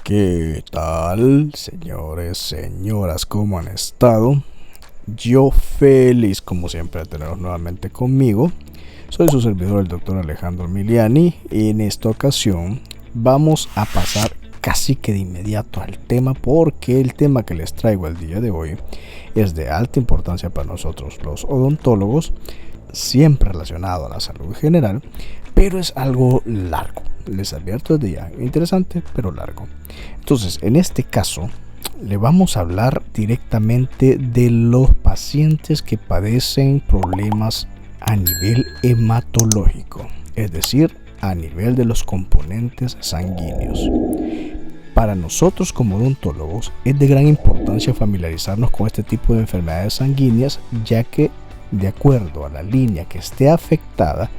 ¿Qué tal, señores, señoras? ¿Cómo han estado? Yo feliz, como siempre, de tenerlos nuevamente conmigo. Soy su servidor, el doctor Alejandro Miliani, y en esta ocasión vamos a pasar casi que de inmediato al tema, porque el tema que les traigo el día de hoy es de alta importancia para nosotros los odontólogos, siempre relacionado a la salud general, pero es algo largo. Les advierto desde ya, interesante pero largo. Entonces, en este caso, le vamos a hablar directamente de los pacientes que padecen problemas a nivel hematológico, es decir, a nivel de los componentes sanguíneos. Para nosotros como odontólogos es de gran importancia familiarizarnos con este tipo de enfermedades sanguíneas, ya que de acuerdo a la línea que esté afectada,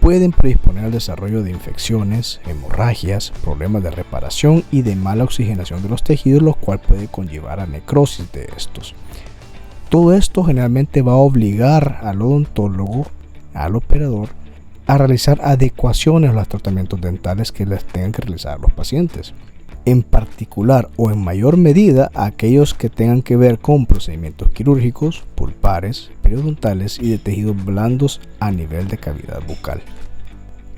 pueden predisponer al desarrollo de infecciones, hemorragias, problemas de reparación y de mala oxigenación de los tejidos, lo cual puede conllevar a necrosis de estos. Todo esto generalmente va a obligar al odontólogo, al operador, a realizar adecuaciones a los tratamientos dentales que les tengan que realizar los pacientes. En particular o en mayor medida aquellos que tengan que ver con procedimientos quirúrgicos, pulpares, periodontales y de tejidos blandos a nivel de cavidad bucal,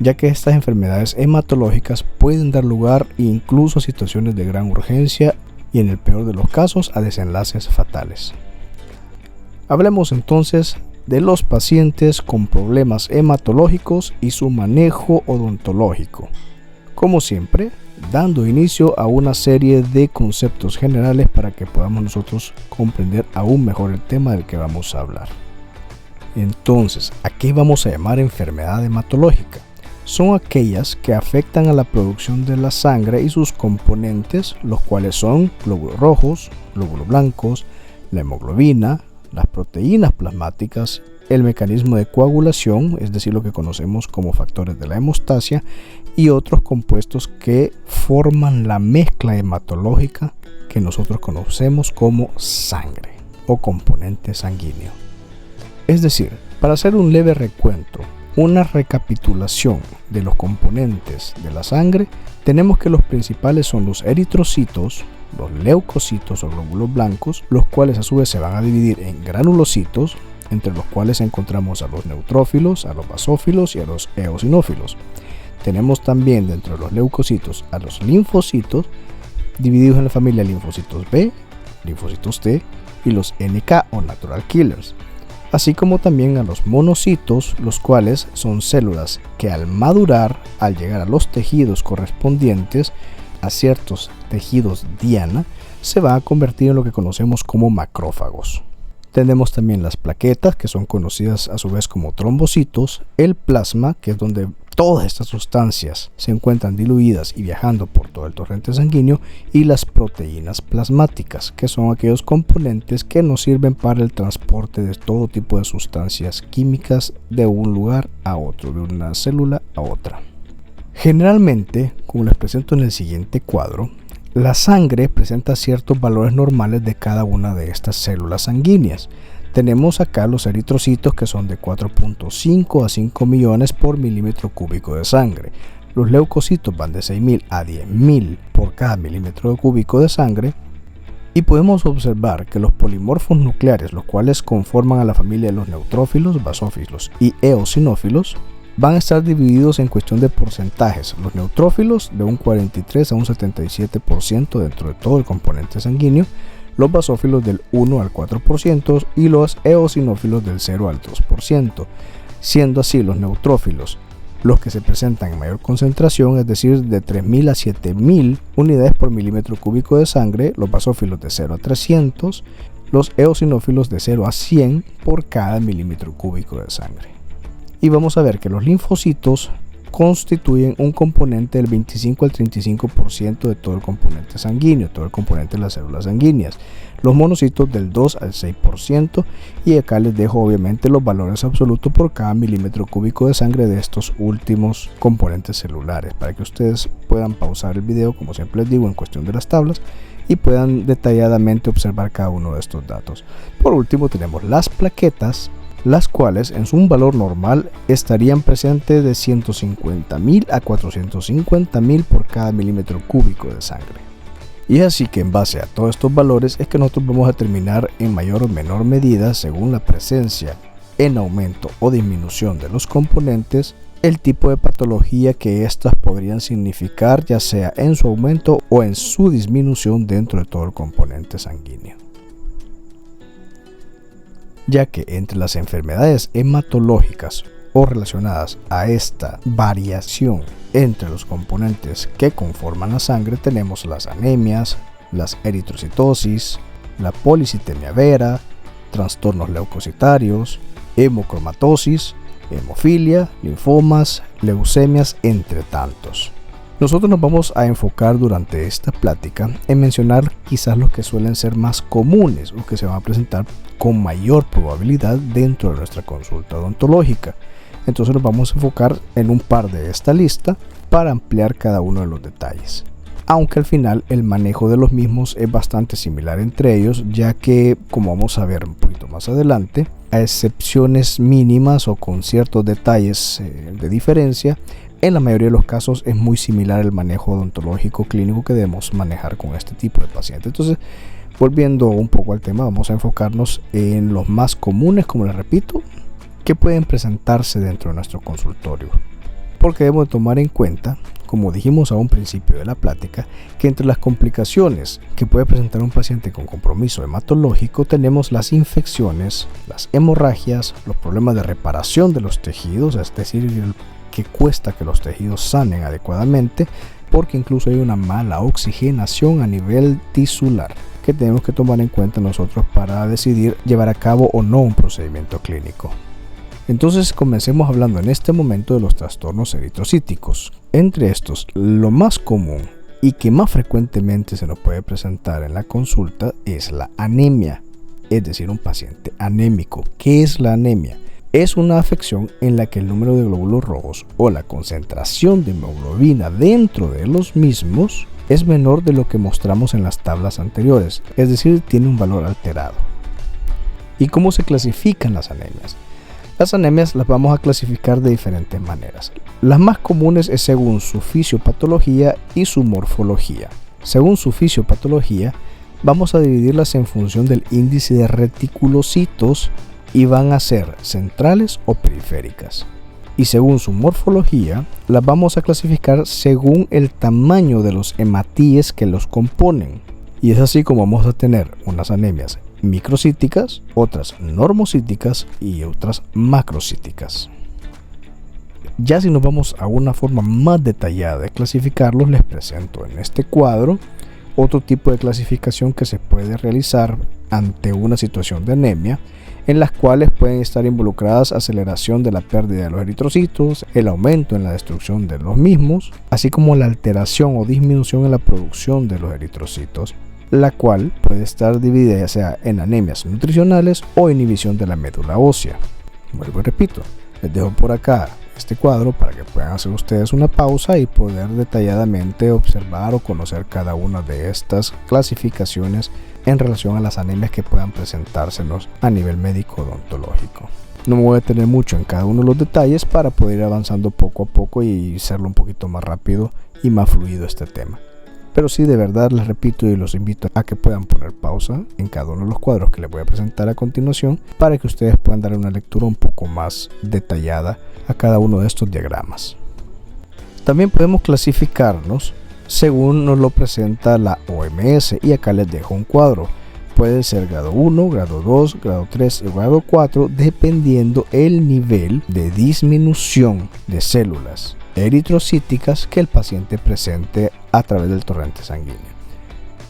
ya que estas enfermedades hematológicas pueden dar lugar incluso a situaciones de gran urgencia y en el peor de los casos a desenlaces fatales. Hablemos entonces de los pacientes con problemas hematológicos y su manejo odontológico. Como siempre, dando inicio a una serie de conceptos generales para que podamos nosotros comprender aún mejor el tema del que vamos a hablar. Entonces, ¿a qué vamos a llamar enfermedad hematológica? Son aquellas que afectan a la producción de la sangre y sus componentes, los cuales son glóbulos rojos, glóbulos blancos, la hemoglobina, las proteínas plasmáticas, el mecanismo de coagulación, es decir, lo que conocemos como factores de la hemostasia, y otros compuestos que forman la mezcla hematológica que nosotros conocemos como sangre o componente sanguíneo. Es decir, para hacer un leve recuento, una recapitulación de los componentes de la sangre, tenemos que los principales son los eritrocitos, los leucocitos o glóbulos blancos, los cuales a su vez se van a dividir en granulocitos, entre los cuales encontramos a los neutrófilos, a los basófilos y a los eosinófilos. Tenemos también dentro de los leucocitos a los linfocitos, divididos en la familia linfocitos B, linfocitos T y los NK o natural killers, así como también a los monocitos, los cuales son células que al madurar, al llegar a los tejidos correspondientes a ciertos tejidos diana, se van a convertir en lo que conocemos como macrófagos. Tenemos también las plaquetas, que son conocidas a su vez como trombocitos, el plasma, que es donde todas estas sustancias se encuentran diluidas y viajando por todo el torrente sanguíneo, y las proteínas plasmáticas, que son aquellos componentes que nos sirven para el transporte de todo tipo de sustancias químicas de un lugar a otro, de una célula a otra. Generalmente, como les presento en el siguiente cuadro, la sangre presenta ciertos valores normales de cada una de estas células sanguíneas. Tenemos acá los eritrocitos, que son de 4.5 a 5 millones por milímetro cúbico de sangre. Los leucocitos van de 6.000 a 10.000 por cada milímetro cúbico de sangre. Y podemos observar que los polimorfos nucleares, los cuales conforman a la familia de los neutrófilos, basófilos y eosinófilos, van a estar divididos en cuestión de porcentajes. Los neutrófilos de un 43 a un 77% dentro de todo el componente sanguíneo, los basófilos del 1 al 4% y los eosinófilos del 0 al 2%, siendo así los neutrófilos los que se presentan en mayor concentración, es decir, de 3.000 a 7.000 unidades por milímetro cúbico de sangre, los basófilos de 0 a 300, los eosinófilos de 0 a 100 por cada milímetro cúbico de sangre. Y vamos a ver que los linfocitos constituyen un componente del 25 al 35% de todo el componente sanguíneo, todo el componente de las células sanguíneas. Los monocitos del 2 al 6%, y acá les dejo obviamente los valores absolutos por cada milímetro cúbico de sangre de estos últimos componentes celulares, para que ustedes puedan pausar el video, como siempre les digo, en cuestión de las tablas, y puedan detalladamente observar cada uno de estos datos. Por último tenemos las plaquetas, las cuales en su valor normal estarían presentes de 150.000 a 450.000 por cada milímetro cúbico de sangre. Y es así que en base a todos estos valores es que nosotros vamos a determinar en mayor o menor medida, según la presencia en aumento o disminución de los componentes, el tipo de patología que éstas podrían significar, ya sea en su aumento o en su disminución dentro de todo el componente sanguíneo. Ya que entre las enfermedades hematológicas o relacionadas a esta variación entre los componentes que conforman la sangre tenemos las anemias, las eritrocitosis, la policitemia vera, trastornos leucocitarios, hemocromatosis, hemofilia, linfomas, leucemias, entre tantos. Nosotros nos vamos a enfocar durante esta plática en mencionar quizás los que suelen ser más comunes o que se van a presentar con mayor probabilidad dentro de nuestra consulta odontológica. Entonces nos vamos a enfocar en un par de esta lista para ampliar cada uno de los detalles. Aunque al final el manejo de los mismos es bastante similar entre ellos, ya que, como vamos a ver un poquito más adelante, a excepciones mínimas o con ciertos detalles de diferencia, en la mayoría de los casos es muy similar el manejo odontológico clínico que debemos manejar con este tipo de pacientes. Entonces, volviendo un poco al tema, vamos a enfocarnos en los más comunes, como les repito, que pueden presentarse dentro de nuestro consultorio. Porque debemos tomar en cuenta, como dijimos a un principio de la plática, que entre las complicaciones que puede presentar un paciente con compromiso hematológico tenemos las infecciones, las hemorragias, los problemas de reparación de los tejidos, es decir, que cuesta que los tejidos sanen adecuadamente, porque incluso hay una mala oxigenación a nivel tisular que tenemos que tomar en cuenta nosotros para decidir llevar a cabo o no un procedimiento clínico. Entonces comencemos hablando en este momento de los trastornos eritrocíticos. Entre estos, lo más común y que más frecuentemente se nos puede presentar en la consulta es la anemia, es decir, un paciente anémico. ¿Qué es la anemia? Es una afección en la que el número de glóbulos rojos o la concentración de hemoglobina dentro de los mismos es menor de lo que mostramos en las tablas anteriores, es decir, tiene un valor alterado. ¿Y cómo se clasifican las anemias? Las anemias las vamos a clasificar de diferentes maneras. Las más comunes es según su fisiopatología y su morfología. Según su fisiopatología, vamos a dividirlas en función del índice de reticulocitos y van a ser centrales o periféricas. Y según su morfología, las vamos a clasificar según el tamaño de los hematíes que los componen. Y es así como vamos a tener unas anemias microcíticas, otras normocíticas y otras macrocíticas. Ya si nos vamos a una forma más detallada de clasificarlos, les presento en este cuadro otro tipo de clasificación que se puede realizar ante una situación de anemia, en las cuales pueden estar involucradas aceleración de la pérdida de los eritrocitos, el aumento en la destrucción de los mismos, así como la alteración o disminución en la producción de los eritrocitos, la cual puede estar dividida ya sea en anemias nutricionales o inhibición de la médula ósea. Vuelvo y repito, les dejo por acá este cuadro para que puedan hacer ustedes una pausa y poder detalladamente observar o conocer cada una de estas clasificaciones en relación a las anemias que puedan presentársenos a nivel médico odontológico. No me voy a detener mucho en cada uno de los detalles para poder ir avanzando poco a poco y hacerlo un poquito más rápido y más fluido este tema. Pero sí, de verdad les repito y los invito a que puedan poner pausa en cada uno de los cuadros que les voy a presentar a continuación para que ustedes puedan dar una lectura un poco más detallada a cada uno de estos diagramas. También podemos clasificarnos según nos lo presenta la OMS y acá les dejo un cuadro. Puede ser grado 1, grado 2, grado 3 y grado 4 dependiendo el nivel de disminución de células eritrocíticas que el paciente presente a través del torrente sanguíneo.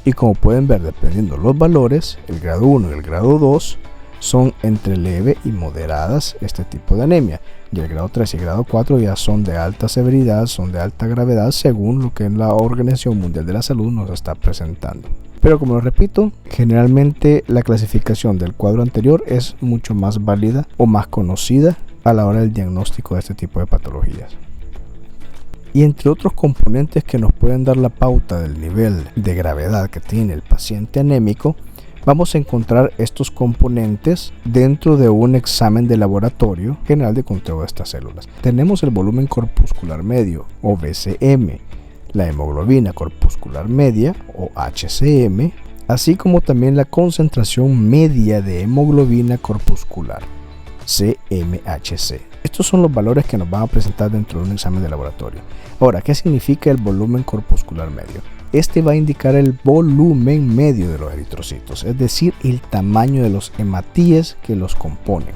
Y como pueden ver, dependiendo los valores, el grado 1 y el grado 2 son entre leve y moderadas este tipo de anemia, y el grado 3 y el grado 4 ya son de alta severidad, son de alta gravedad según lo que la Organización Mundial de la Salud nos está presentando. Pero como lo repito, generalmente la clasificación del cuadro anterior es mucho más válida o más conocida a la hora del diagnóstico de este tipo de patologías. Y entre otros componentes que nos pueden dar la pauta del nivel de gravedad que tiene el paciente anémico, vamos a encontrar estos componentes dentro de un examen de laboratorio general de conteo de estas células. Tenemos el volumen corpuscular medio o VCM, la hemoglobina corpuscular media o HCM, así como también la concentración media de hemoglobina corpuscular, CMHC. Estos son los valores que nos van a presentar dentro de un examen de laboratorio. Ahora, ¿qué significa el volumen corpuscular medio? Este va a indicar el volumen medio de los eritrocitos, es decir, el tamaño de los hematíes que los componen.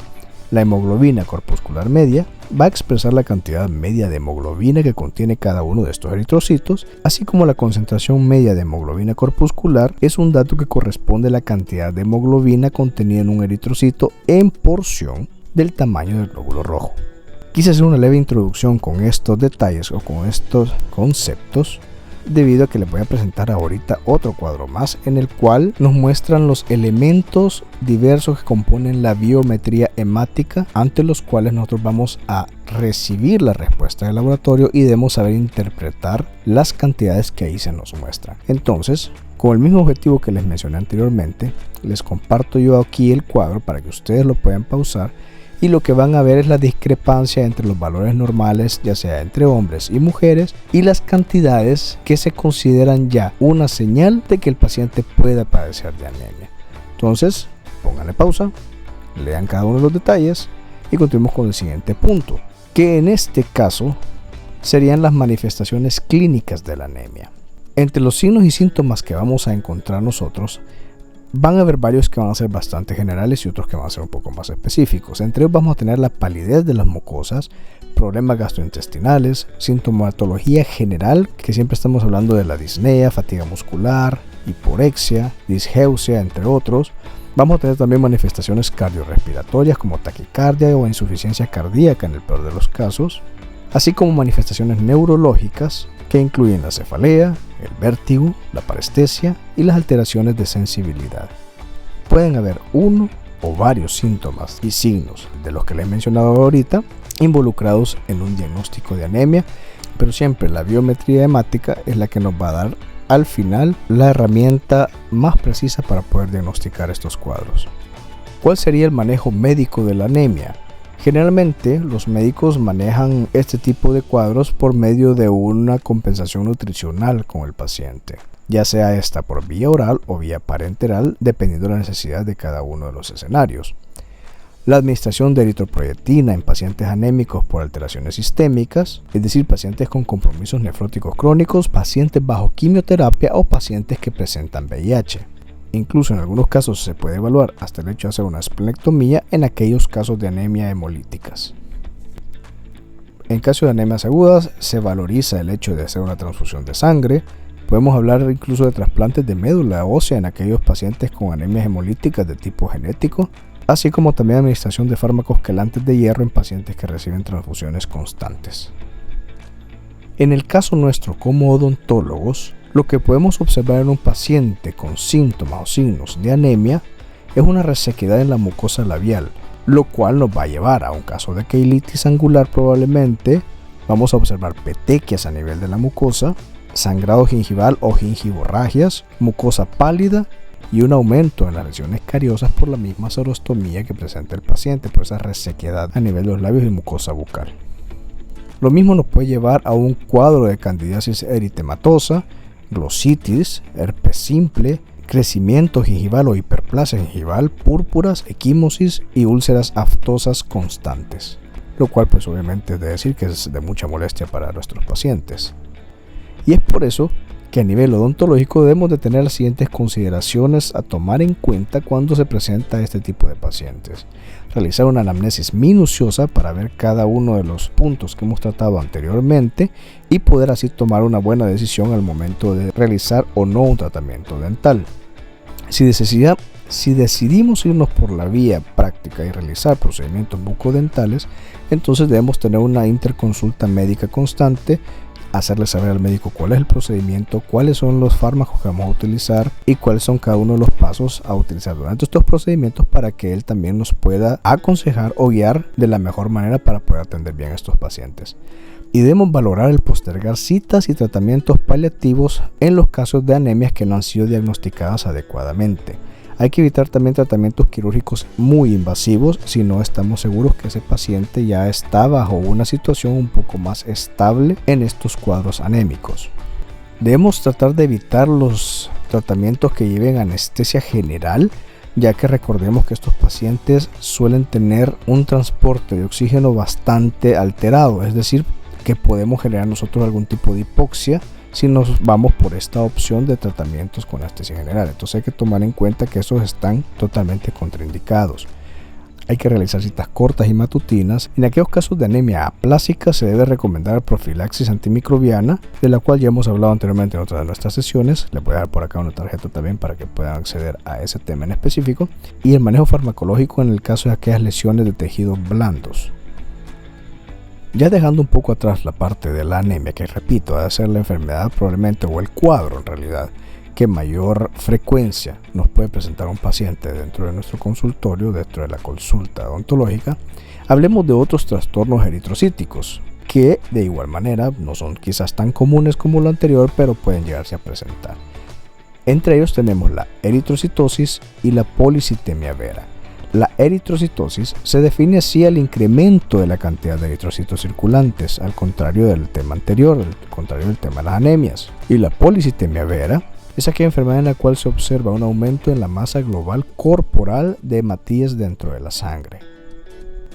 La hemoglobina corpuscular media va a expresar la cantidad media de hemoglobina que contiene cada uno de estos eritrocitos, así como la concentración media de hemoglobina corpuscular es un dato que corresponde a la cantidad de hemoglobina contenida en un eritrocito en porción del tamaño del glóbulo rojo. Quise hacer una leve introducción con estos detalles o con estos conceptos debido a que les voy a presentar ahorita otro cuadro más en el cual nos muestran los elementos diversos que componen la biometría hemática, ante los cuales nosotros vamos a recibir la respuesta del laboratorio y debemos saber interpretar las cantidades que ahí se nos muestran. Entonces, con el mismo objetivo que les mencioné anteriormente, les comparto yo aquí el cuadro para que ustedes lo puedan pausar. Y lo que van a ver es la discrepancia entre los valores normales, ya sea entre hombres y mujeres, y las cantidades que se consideran ya una señal de que el paciente pueda padecer de anemia. Entonces, pónganle pausa, lean cada uno de los detalles y continuemos con el siguiente punto, que en este caso serían las manifestaciones clínicas de la anemia. Entre los signos y síntomas que vamos a encontrar nosotros, van a haber varios que van a ser bastante generales y otros que van a ser un poco más específicos. Entre ellos vamos a tener la palidez de las mucosas, problemas gastrointestinales, sintomatología general, que siempre estamos hablando de la disnea, fatiga muscular, hiporexia, disgeusia, entre otros. Vamos a tener también manifestaciones cardiorrespiratorias como taquicardia o insuficiencia cardíaca en el peor de los casos, así como manifestaciones neurológicas que incluyen la cefalea, el vértigo, la parestesia y las alteraciones de sensibilidad. Pueden haber uno o varios síntomas y signos de los que les he mencionado ahorita involucrados en un diagnóstico de anemia, pero siempre la biometría hemática es la que nos va a dar al final la herramienta más precisa para poder diagnosticar estos cuadros. ¿Cuál sería el manejo médico de la anemia? Generalmente los médicos manejan este tipo de cuadros por medio de una compensación nutricional con el paciente, ya sea esta por vía oral o vía parenteral, dependiendo de la necesidad de cada uno de los escenarios. La administración de eritropoyetina en pacientes anémicos por alteraciones sistémicas, es decir, pacientes con compromisos nefróticos crónicos, pacientes bajo quimioterapia o pacientes que presentan VIH. Incluso en algunos casos se puede evaluar hasta el hecho de hacer una esplenectomía en aquellos casos de anemia hemolíticas. En caso de anemias agudas se valoriza el hecho de hacer una transfusión de sangre. Podemos hablar incluso de trasplantes de médula ósea en aquellos pacientes con anemias hemolíticas de tipo genético, así como también administración de fármacos quelantes de hierro en pacientes que reciben transfusiones constantes. En el caso nuestro como odontólogos, lo que podemos observar en un paciente con síntomas o signos de anemia es una resequedad en la mucosa labial, lo cual nos va a llevar a un caso de queilitis angular probablemente. Vamos a observar petequias a nivel de la mucosa, sangrado gingival o gingivorragias, mucosa pálida y un aumento en las lesiones cariosas por la misma xerostomía que presenta el paciente, por esa resequedad a nivel de los labios y mucosa bucal. Lo mismo nos puede llevar a un cuadro de candidiasis eritematosa, glositis, herpes simple, crecimiento gingival o hiperplasia gingival, púrpuras, equimosis y úlceras aftosas constantes, lo cual pues obviamente es de decir que es de mucha molestia para nuestros pacientes. Y es por eso que a nivel odontológico debemos de tener las siguientes consideraciones a tomar en cuenta cuando se presenta este tipo de pacientes. Realizar una anamnesis minuciosa para ver cada uno de los puntos que hemos tratado anteriormente y poder así tomar una buena decisión al momento de realizar o no un tratamiento dental. Si decidimos irnos por la vía práctica y realizar procedimientos bucodentales, entonces debemos tener una interconsulta médica constante, hacerle saber al médico cuál es el procedimiento, cuáles son los fármacos que vamos a utilizar y cuáles son cada uno de los pasos a utilizar durante estos procedimientos para que él también nos pueda aconsejar o guiar de la mejor manera para poder atender bien a estos pacientes. Y debemos valorar el postergar citas y tratamientos paliativos en los casos de anemias que no han sido diagnosticadas adecuadamente. Hay que evitar también tratamientos quirúrgicos muy invasivos si no estamos seguros que ese paciente ya está bajo una situación un poco más estable en estos cuadros anémicos. Debemos tratar de evitar los tratamientos que lleven anestesia general, ya que recordemos que estos pacientes suelen tener un transporte de oxígeno bastante alterado, es decir, que podemos generar nosotros algún tipo de hipoxia si nos vamos por esta opción de tratamientos con anestesia general. Entonces hay que tomar en cuenta que estos están totalmente contraindicados. Hay que realizar citas cortas y matutinas. En aquellos casos de anemia aplásica se debe recomendar profilaxis antimicrobiana, de la cual ya hemos hablado anteriormente en otra de nuestras sesiones. Les voy a dar por acá una tarjeta también para que puedan acceder a ese tema en específico. Y el manejo farmacológico en el caso de aquellas lesiones de tejidos blandos. Ya dejando un poco atrás la parte de la anemia, que repito, debe ser la enfermedad probablemente o el cuadro en realidad que mayor frecuencia nos puede presentar un paciente dentro de nuestro consultorio, dentro de la consulta odontológica, hablemos de otros trastornos eritrocíticos que de igual manera no son quizás tan comunes como lo anterior, pero pueden llegarse a presentar. Entre ellos tenemos la eritrocitosis y la policitemia vera. La eritrocitosis se define así al incremento de la cantidad de eritrocitos circulantes, al contrario del tema anterior, al contrario del tema de las anemias. Y la policitemia vera es aquella enfermedad en la cual se observa un aumento en la masa global corporal de hematíes dentro de la sangre.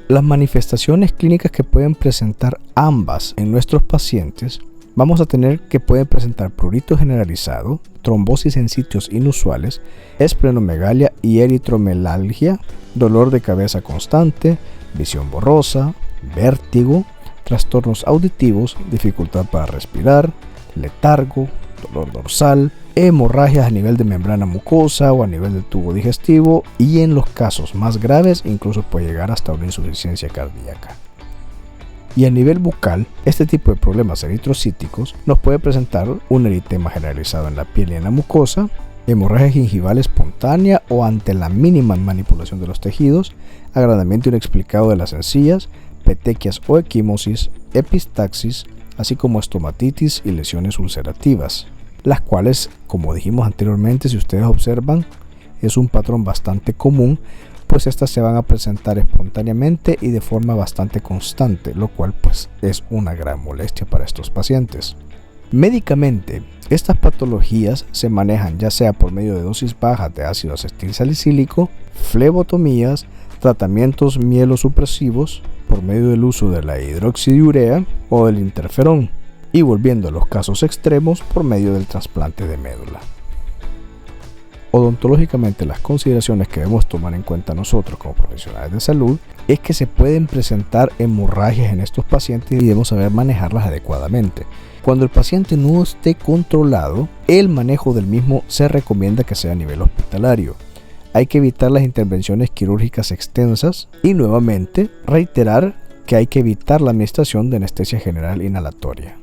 Las manifestaciones clínicas que pueden presentar ambas en nuestros pacientes, vamos a tener que pueden presentar prurito generalizado, trombosis en sitios inusuales, esplenomegalia y eritromelalgia, dolor de cabeza constante, visión borrosa, vértigo, trastornos auditivos, dificultad para respirar, letargo, dolor dorsal, hemorragias a nivel de membrana mucosa o a nivel del tubo digestivo, y en los casos más graves incluso puede llegar hasta una insuficiencia cardíaca. Y a nivel bucal, este tipo de problemas eritrocíticos nos puede presentar un eritema generalizado en la piel y en la mucosa, hemorragia gingival espontánea o ante la mínima manipulación de los tejidos, agrandamiento inexplicado de las encías, petequias o equimosis, epistaxis, así como estomatitis y lesiones ulcerativas, las cuales, como dijimos anteriormente, si ustedes observan, es un patrón bastante común, pues estas se van a presentar espontáneamente y de forma bastante constante, lo cual pues es una gran molestia para estos pacientes. Médicamente, estas patologías se manejan ya sea por medio de dosis bajas de ácido acetilsalicílico, flebotomías, tratamientos mielosupresivos por medio del uso de la hidroxidiurea o del interferón, y volviendo a los casos extremos por medio del trasplante de médula. Odontológicamente, las consideraciones que debemos tomar en cuenta nosotros como profesionales de salud es que se pueden presentar hemorragias en estos pacientes y debemos saber manejarlas adecuadamente. Cuando el paciente no esté controlado, el manejo del mismo se recomienda que sea a nivel hospitalario. Hay que evitar las intervenciones quirúrgicas extensas y nuevamente reiterar que hay que evitar la administración de anestesia general inhalatoria.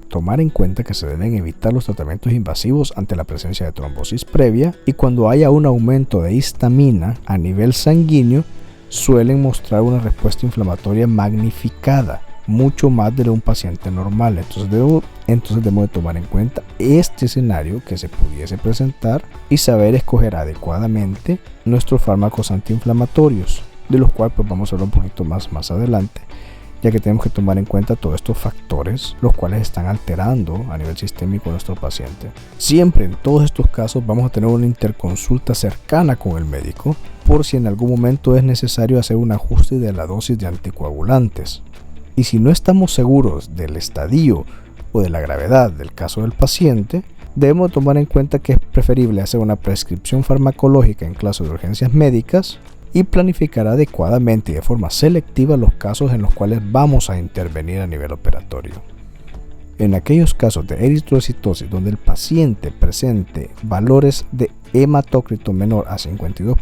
Tomar en cuenta que se deben evitar los tratamientos invasivos ante la presencia de trombosis previa, y cuando haya un aumento de histamina a nivel sanguíneo suelen mostrar una respuesta inflamatoria magnificada, mucho más de un paciente normal. Entonces debemos de tomar en cuenta este escenario que se pudiese presentar y saber escoger adecuadamente nuestros fármacos antiinflamatorios, de los cuales pues vamos a hablar un poquito más adelante, ya que tenemos que tomar en cuenta todos estos factores, los cuales están alterando a nivel sistémico a nuestro paciente. Siempre en todos estos casos vamos a tener una interconsulta cercana con el médico, por si en algún momento es necesario hacer un ajuste de la dosis de anticoagulantes. Y si no estamos seguros del estadio o de la gravedad del caso del paciente, debemos tomar en cuenta que es preferible hacer una prescripción farmacológica en caso de urgencias médicas y planificar adecuadamente y de forma selectiva los casos en los cuales vamos a intervenir a nivel operatorio. En aquellos casos de eritrocitosis donde el paciente presente valores de hematócrito menor a 52%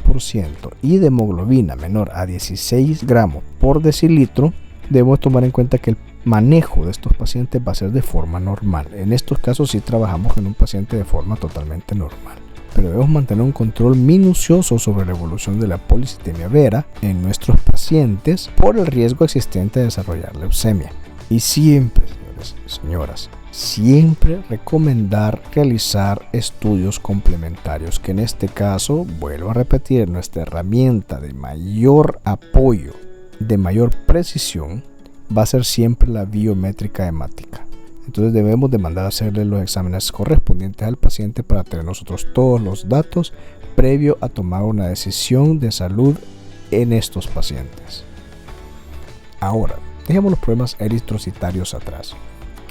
y de hemoglobina menor a 16 gramos por decilitro, debemos tomar en cuenta que el manejo de estos pacientes va a ser de forma normal. En estos casos sí trabajamos con un paciente de forma totalmente normal, pero debemos mantener un control minucioso sobre la evolución de la policitemia vera en nuestros pacientes por el riesgo existente de desarrollar leucemia. Y siempre, señores y señoras, siempre recomendar realizar estudios complementarios, que en este caso, vuelvo a repetir, nuestra herramienta de mayor apoyo, de mayor precisión, va a ser siempre la biométrica hemática. Entonces debemos de mandar a hacerle los exámenes correspondientes al paciente para tener nosotros todos los datos previo a tomar una decisión de salud en estos pacientes. Ahora, dejemos los problemas eritrocitarios atrás,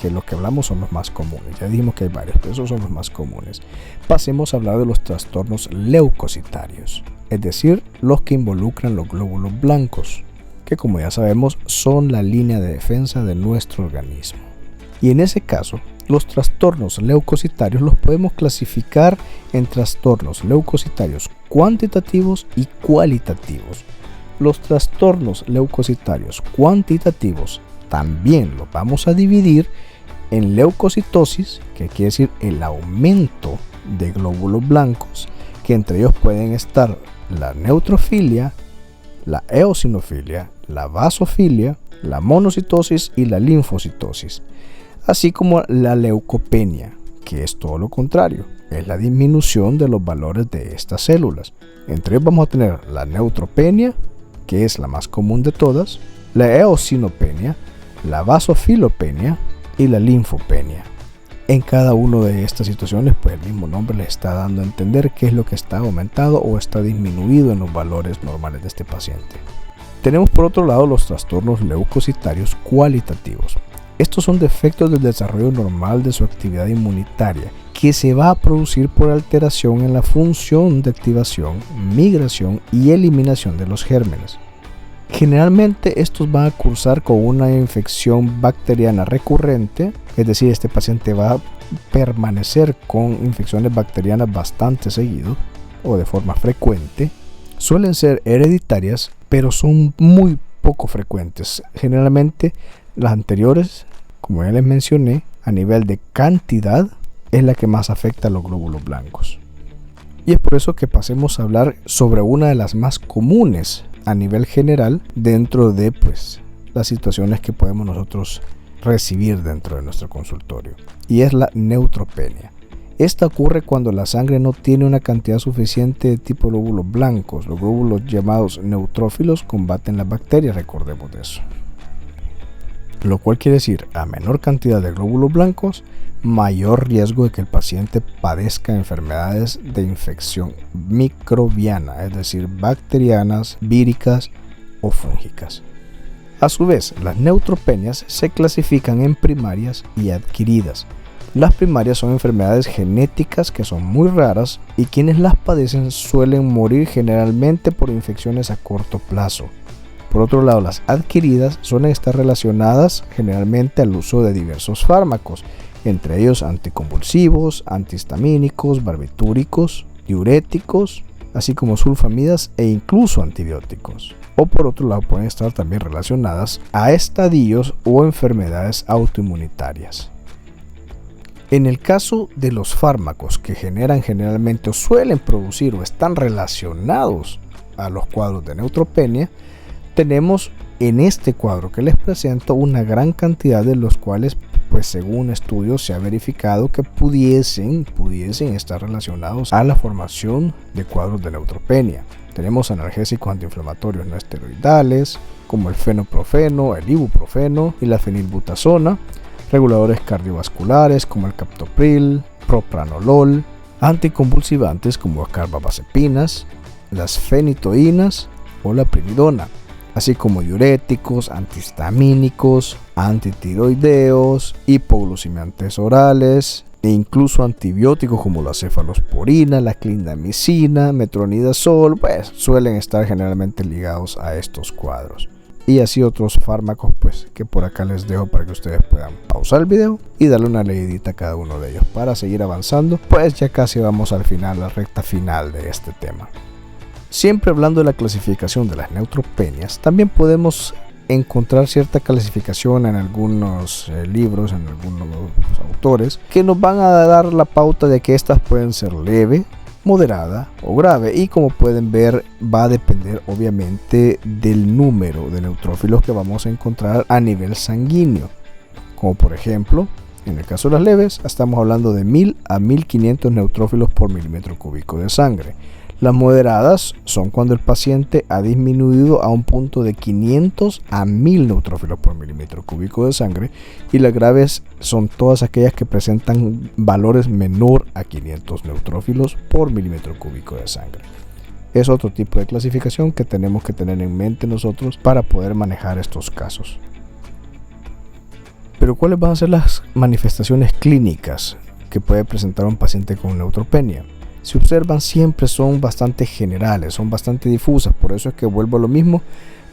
que lo que hablamos son los más comunes. Ya dijimos que hay varios, pero esos son los más comunes. Pasemos a hablar de los trastornos leucocitarios, es decir, los que involucran los glóbulos blancos, que como ya sabemos son la línea de defensa de nuestro organismo. Y en ese caso, los trastornos leucocitarios los podemos clasificar en trastornos leucocitarios cuantitativos y cualitativos. Los trastornos leucocitarios cuantitativos también los vamos a dividir en leucocitosis, que quiere decir el aumento de glóbulos blancos, que entre ellos pueden estar la neutrofilia, la eosinofilia, la basofilia, la monocitosis y la linfocitosis, así como la leucopenia, que es todo lo contrario, es la disminución de los valores de estas células. Entre ellos vamos a tener la neutropenia, que es la más común de todas, la eosinopenia, la basofilopenia y la linfopenia. En cada una de estas situaciones, pues el mismo nombre les está dando a entender qué es lo que está aumentado o está disminuido en los valores normales de este paciente. Tenemos por otro lado los trastornos leucocitarios cualitativos. Estos son defectos del desarrollo normal de su actividad inmunitaria que se va a producir por alteración en la función de activación, migración y eliminación de los gérmenes. Generalmente estos van a cursar con una infección bacteriana recurrente, es decir, este paciente va a permanecer con infecciones bacterianas bastante seguido o de forma frecuente. Suelen ser hereditarias, pero son muy poco frecuentes. Generalmente las anteriores, como ya les mencioné, a nivel de cantidad es la que más afecta a los glóbulos blancos. Y es por eso que pasemos a hablar sobre una de las más comunes a nivel general dentro de las situaciones que podemos nosotros recibir dentro de nuestro consultorio, y es la neutropenia. Esta ocurre cuando la sangre no tiene una cantidad suficiente de tipo glóbulos blancos. Los glóbulos llamados neutrófilos combaten las bacterias, recordemos de eso. Lo cual quiere decir, a menor cantidad de glóbulos blancos, mayor riesgo de que el paciente padezca enfermedades de infección microbiana, es decir, bacterianas, víricas o fúngicas. A su vez, las neutropenias se clasifican en primarias y adquiridas. Las primarias son enfermedades genéticas que son muy raras y quienes las padecen suelen morir generalmente por infecciones a corto plazo. Por otro lado, las adquiridas suelen estar relacionadas generalmente al uso de diversos fármacos, entre ellos anticonvulsivos, antihistamínicos, barbitúricos, diuréticos, así como sulfamidas e incluso antibióticos. O por otro lado pueden estar también relacionadas a estadios o enfermedades autoinmunitarias. En el caso de los fármacos que generan generalmente o suelen producir o están relacionados a los cuadros de neutropenia, tenemos en este cuadro que les presento una gran cantidad de los cuales, según estudios se ha verificado que pudiesen estar relacionados a la formación de cuadros de neutropenia. Tenemos analgésicos antiinflamatorios no esteroidales, como el fenoprofeno, el ibuprofeno y la fenilbutazona, reguladores cardiovasculares como el captopril, propranolol, anticonvulsivantes como las carbamazepinas, las fenitoínas o la primidona, así como diuréticos, antihistamínicos, antitiroideos, hipoglucemiantes orales e incluso antibióticos como la cefalosporina, la clindamicina, metronidazol, suelen estar generalmente ligados a estos cuadros. Y así otros fármacos que por acá les dejo para que ustedes puedan pausar el video y darle una leidita a cada uno de ellos para seguir avanzando, ya casi vamos al final, la recta final de este tema. Siempre hablando de la clasificación de las neutropenias, también podemos encontrar cierta clasificación en algunos libros, en algunos autores, que nos van a dar la pauta de que estas pueden ser leve, moderada o grave, y como pueden ver va a depender obviamente del número de neutrófilos que vamos a encontrar a nivel sanguíneo, como por ejemplo en el caso de las leves estamos hablando de 1000 a 1500 neutrófilos por milímetro cúbico de sangre. Las moderadas son cuando el paciente ha disminuido a un punto de 500 a 1000 neutrófilos por milímetro cúbico de sangre, y las graves son todas aquellas que presentan valores menor a 500 neutrófilos por milímetro cúbico de sangre. Es otro tipo de clasificación que tenemos que tener en mente nosotros para poder manejar estos casos. Pero ¿cuáles van a ser las manifestaciones clínicas que puede presentar un paciente con neutropenia? Si observan, siempre son bastante generales, son bastante difusas. Por eso es que vuelvo a lo mismo.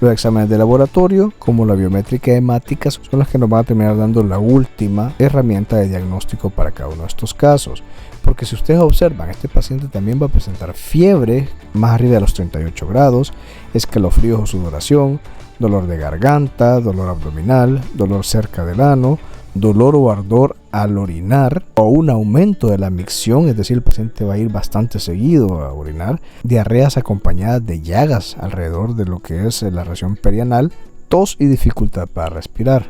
Los exámenes de laboratorio, como la biométrica hemática, son las que nos van a terminar dando la última herramienta de diagnóstico para cada uno de estos casos. Porque si ustedes observan, este paciente también va a presentar fiebre más arriba de los 38 grados, escalofríos o sudoración, dolor de garganta, dolor abdominal, dolor cerca del ano, dolor o ardor al orinar, o un aumento de la micción, es decir, el paciente va a ir bastante seguido a orinar, diarreas acompañadas de llagas alrededor de lo que es la región perianal, tos y dificultad para respirar.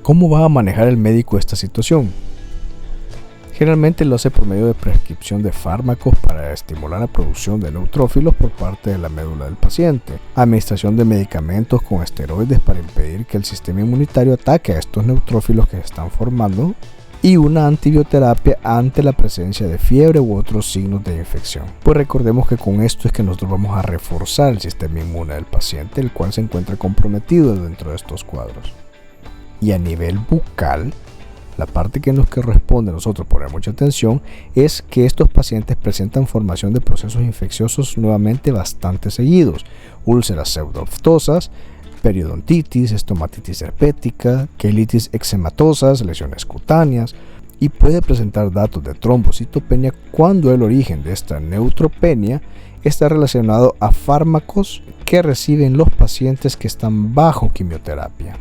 ¿Cómo va a manejar el médico esta situación? Generalmente lo hace por medio de prescripción de fármacos para estimular la producción de neutrófilos por parte de la médula del paciente, administración de medicamentos con esteroides para impedir que el sistema inmunitario ataque a estos neutrófilos que se están formando, y una antibioterapia ante la presencia de fiebre u otros signos de infección. Pues recordemos que con esto es que nosotros vamos a reforzar el sistema inmune del paciente, el cual se encuentra comprometido dentro de estos cuadros. Y a nivel bucal, la parte que nos corresponde a nosotros poner mucha atención es que estos pacientes presentan formación de procesos infecciosos nuevamente bastante seguidos, úlceras pseudoaftosas, periodontitis, estomatitis herpética, quelitis eczematosas, lesiones cutáneas, y puede presentar datos de trombocitopenia cuando el origen de esta neutropenia está relacionado a fármacos que reciben los pacientes que están bajo quimioterapia.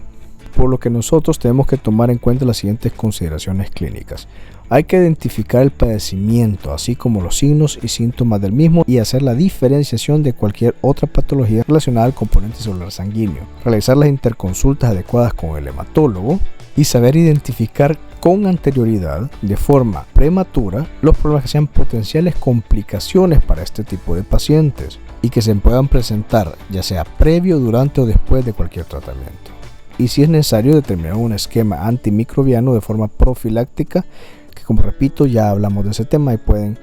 Por lo que nosotros tenemos que tomar en cuenta las siguientes consideraciones clínicas. Hay que identificar el padecimiento, así como los signos y síntomas del mismo, y hacer la diferenciación de cualquier otra patología relacionada al componente celular sanguíneo. Realizar las interconsultas adecuadas con el hematólogo y saber identificar con anterioridad, de forma prematura, los problemas que sean potenciales complicaciones para este tipo de pacientes y que se puedan presentar ya sea previo, durante o después de cualquier tratamiento. Y si es necesario, determinar un esquema antimicrobiano de forma profiláctica, que como repito ya hablamos de ese tema y pueden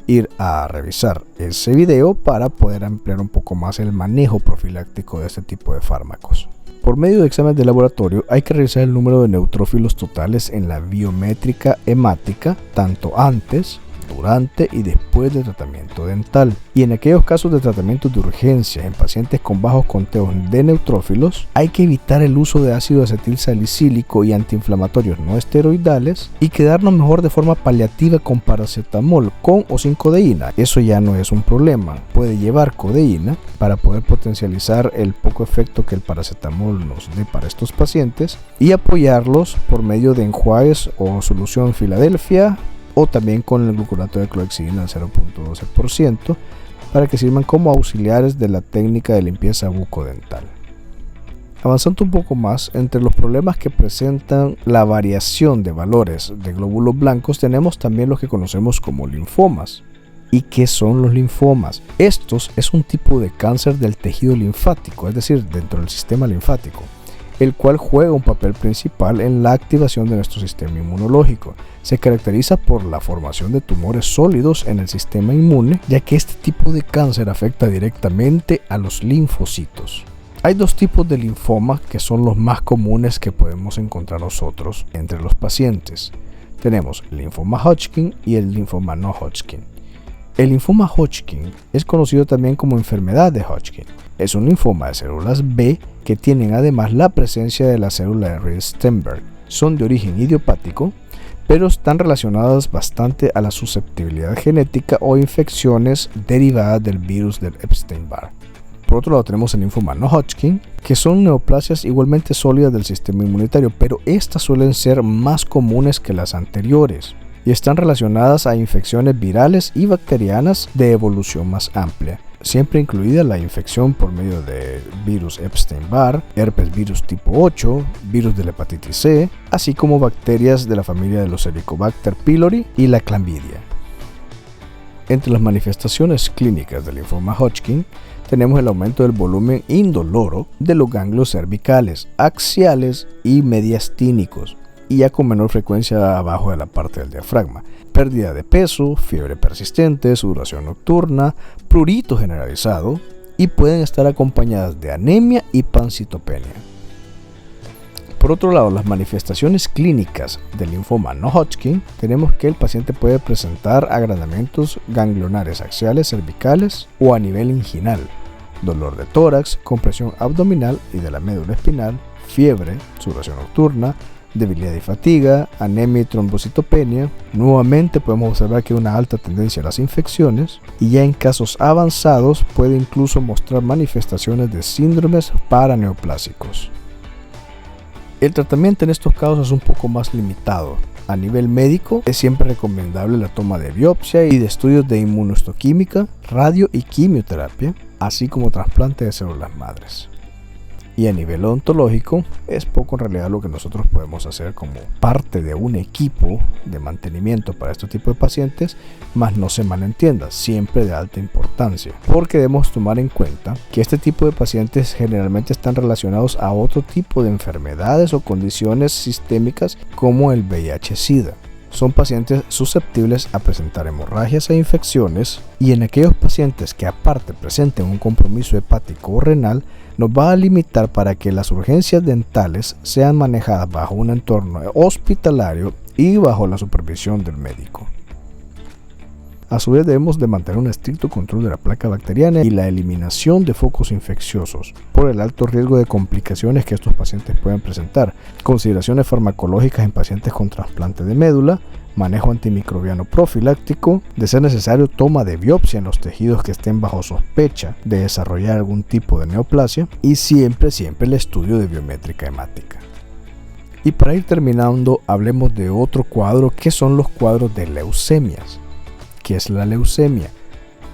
ir a revisar ese video para poder ampliar un poco más el manejo profiláctico de este tipo de fármacos. Por medio de exámenes de laboratorio hay que revisar el número de neutrófilos totales en la biométrica hemática, tanto antes, durante y después del tratamiento dental. Y en aquellos casos de tratamiento de urgencia en pacientes con bajos conteos de neutrófilos, hay que evitar el uso de ácido acetil salicílico y antiinflamatorios no esteroidales y quedarnos mejor de forma paliativa con paracetamol, con o sin codeína. Eso ya no es un problema, puede llevar codeína para poder potencializar el poco efecto que el paracetamol nos dé para estos pacientes, y apoyarlos por medio de enjuagues o solución Filadelfia, o también con el gluconato de clorhexidina al 0.12% para que sirvan como auxiliares de la técnica de limpieza bucodental. Avanzando un poco más, entre los problemas que presentan la variación de valores de glóbulos blancos tenemos también los que conocemos como linfomas. ¿Y qué son los linfomas? Estos es un tipo de cáncer del tejido linfático, es decir, dentro del sistema linfático, el cual juega un papel principal en la activación de nuestro sistema inmunológico. Se caracteriza por la formación de tumores sólidos en el sistema inmune, ya que este tipo de cáncer afecta directamente a los linfocitos. Hay dos tipos de linfoma que son los más comunes que podemos encontrar nosotros entre los pacientes. Tenemos el linfoma Hodgkin y el linfoma no Hodgkin. El linfoma Hodgkin es conocido también como enfermedad de Hodgkin. Es un linfoma de células B que tienen además la presencia de la célula de Reed-Steinberg. Son de origen idiopático, pero están relacionadas bastante a la susceptibilidad genética o infecciones derivadas del virus del Epstein-Barr. Por otro lado tenemos el linfoma no Hodgkin, que son neoplasias igualmente sólidas del sistema inmunitario, pero estas suelen ser más comunes que las anteriores y están relacionadas a infecciones virales y bacterianas de evolución más amplia, siempre incluida la infección por medio de virus Epstein-Barr, herpes virus tipo 8, virus de la hepatitis C, así como bacterias de la familia de los Helicobacter pylori y la clamidia. Entre las manifestaciones clínicas del linfoma Hodgkin tenemos el aumento del volumen indoloro de los ganglios cervicales, axiales y mediastínicos, y ya con menor frecuencia abajo de la parte del diafragma. Pérdida de peso, fiebre persistente, sudoración nocturna, prurito generalizado, y pueden estar acompañadas de anemia y pancitopenia. Por otro lado, las manifestaciones clínicas del linfoma no Hodgkin, tenemos que el paciente puede presentar agrandamientos ganglionares axiales cervicales o a nivel inguinal, dolor de tórax, compresión abdominal y de la médula espinal, fiebre, sudoración nocturna, debilidad y fatiga, anemia y trombocitopenia. Nuevamente podemos observar que hay una alta tendencia a las infecciones y ya en casos avanzados puede incluso mostrar manifestaciones de síndromes paraneoplásicos. El tratamiento en estos casos es un poco más limitado. A nivel médico es siempre recomendable la toma de biopsia y de estudios de inmunohistoquímica, radio y quimioterapia, así como trasplante de células madres. Y a nivel odontológico es poco en realidad lo que nosotros podemos hacer como parte de un equipo de mantenimiento para este tipo de pacientes, mas no se malentienda, siempre de alta importancia, porque debemos tomar en cuenta que este tipo de pacientes generalmente están relacionados a otro tipo de enfermedades o condiciones sistémicas como el VIH-Sida. Son pacientes susceptibles a presentar hemorragias e infecciones, y en aquellos pacientes que aparte presenten un compromiso hepático o renal, nos va a limitar para que las urgencias dentales sean manejadas bajo un entorno hospitalario y bajo la supervisión del médico. A su vez debemos de mantener un estricto control de la placa bacteriana y la eliminación de focos infecciosos por el alto riesgo de complicaciones que estos pacientes pueden presentar, consideraciones farmacológicas en pacientes con trasplante de médula, manejo antimicrobiano profiláctico, de ser necesario toma de biopsia en los tejidos que estén bajo sospecha de desarrollar algún tipo de neoplasia y siempre el estudio de biométrica hemática. Y para ir terminando, hablemos de otro cuadro que son los cuadros de leucemias. ¿Qué es la leucemia?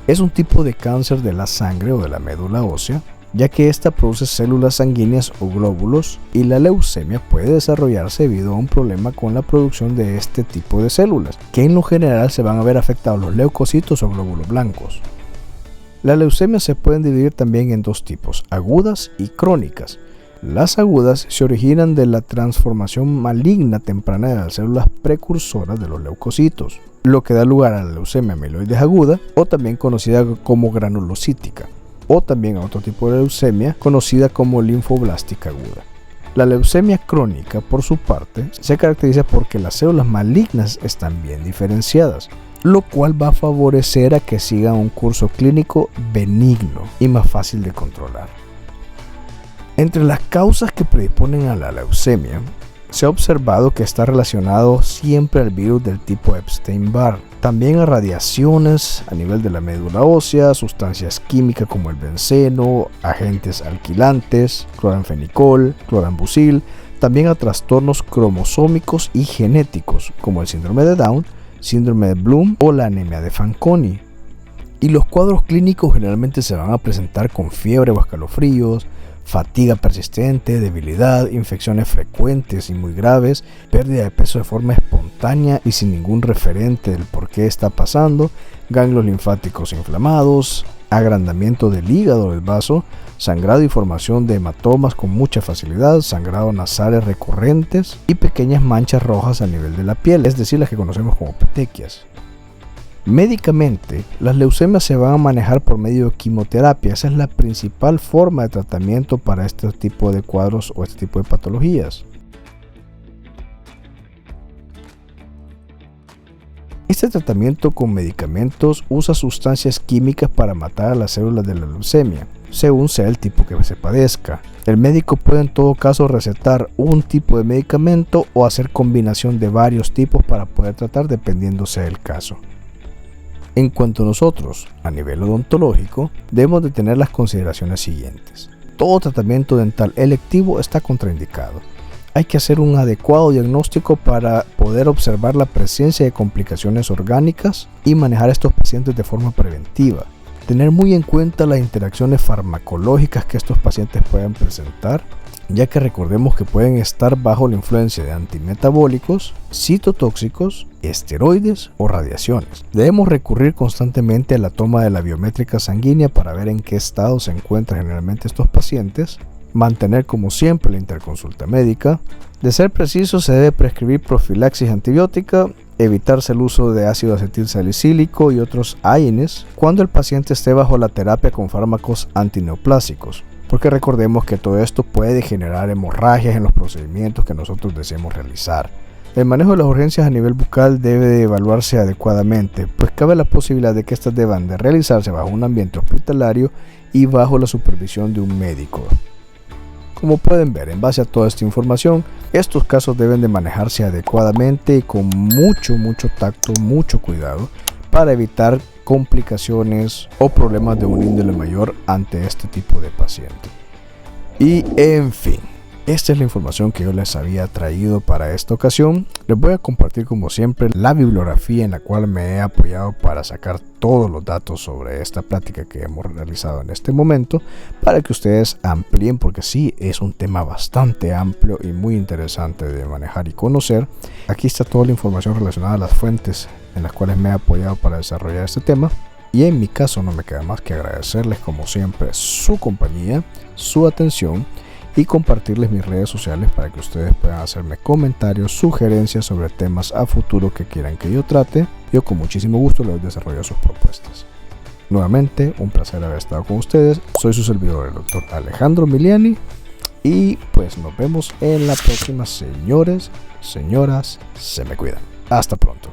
Es un tipo de cáncer de la sangre o de la médula ósea, ya que ésta produce células sanguíneas o glóbulos, y la leucemia puede desarrollarse debido a un problema con la producción de este tipo de células, que en lo general se van a ver afectados los leucocitos o glóbulos blancos. Las leucemias se pueden dividir también en dos tipos, agudas y crónicas. Las agudas se originan de la transformación maligna temprana de las células precursoras de los leucocitos, lo que da lugar a la leucemia amiloide aguda, o también conocida como granulocítica, o también a otro tipo de leucemia conocida como linfoblástica aguda. La leucemia crónica, por su parte, se caracteriza porque las células malignas están bien diferenciadas, lo cual va a favorecer a que sigan un curso clínico benigno y más fácil de controlar. Entre las causas que predisponen a la leucemia, se ha observado que está relacionado siempre al virus del tipo Epstein-Barr, también a radiaciones a nivel de la médula ósea, sustancias químicas como el benceno, agentes alquilantes, cloranfenicol, clorambucil, también a trastornos cromosómicos y genéticos como el síndrome de Down, síndrome de Bloom o la anemia de Fanconi. Y los cuadros clínicos generalmente se van a presentar con fiebre o escalofríos, fatiga persistente, debilidad, infecciones frecuentes y muy graves, pérdida de peso de forma espontánea y sin ningún referente del por qué está pasando, ganglios linfáticos inflamados, agrandamiento del hígado del vaso, sangrado y formación de hematomas con mucha facilidad, sangrado nasales recurrentes y pequeñas manchas rojas a nivel de la piel, es decir, las que conocemos como petequias. Médicamente, las leucemias se van a manejar por medio de quimioterapia. Esa es la principal forma de tratamiento para este tipo de cuadros o este tipo de patologías. Este tratamiento con medicamentos usa sustancias químicas para matar a las células de la leucemia, según sea el tipo que se padezca. El médico puede en todo caso recetar un tipo de medicamento o hacer combinación de varios tipos para poder tratar dependiendo sea el caso. En cuanto a nosotros, a nivel odontológico, debemos de tener las consideraciones siguientes. Todo tratamiento dental electivo está contraindicado. Hay que hacer un adecuado diagnóstico para poder observar la presencia de complicaciones orgánicas y manejar a estos pacientes de forma preventiva. Tener muy en cuenta las interacciones farmacológicas que estos pacientes puedan presentar, ya que recordemos que pueden estar bajo la influencia de antimetabólicos, citotóxicos, esteroides o radiaciones. Debemos recurrir constantemente a la toma de la biométrica sanguínea para ver en qué estado se encuentran generalmente estos pacientes, mantener como siempre la interconsulta médica. De ser preciso, se debe prescribir profilaxis antibiótica, evitarse el uso de ácido acetilsalicílico y otros AINES cuando el paciente esté bajo la terapia con fármacos antineoplásicos, porque recordemos que todo esto puede generar hemorragias en los procedimientos que nosotros deseemos realizar. El manejo de las urgencias a nivel bucal debe de evaluarse adecuadamente, pues cabe la posibilidad de que estas deban de realizarse bajo un ambiente hospitalario y bajo la supervisión de un médico. Como pueden ver, en base a toda esta información, estos casos deben de manejarse adecuadamente y con mucho tacto, mucho cuidado, para evitar complicaciones o problemas de un índole mayor ante este tipo de paciente. Y en fin, esta es la información que yo les había traído para esta ocasión. Les voy a compartir como siempre la bibliografía en la cual me he apoyado para sacar todos los datos sobre esta plática que hemos realizado en este momento, para que ustedes amplíen, porque sí es un tema bastante amplio y muy interesante de manejar y conocer. Aquí está toda la información relacionada a las fuentes en las cuales me he apoyado para desarrollar este tema. Y en mi caso no me queda más que agradecerles como siempre su compañía, su atención, y compartirles mis redes sociales para que ustedes puedan hacerme comentarios, sugerencias sobre temas a futuro que quieran que yo trate. Yo con muchísimo gusto les desarrollo sus propuestas. Nuevamente, un placer haber estado con ustedes. Soy su servidor, el doctor Alejandro Miliani, y pues nos vemos en la próxima, señores, señoras, se me cuidan. Hasta pronto.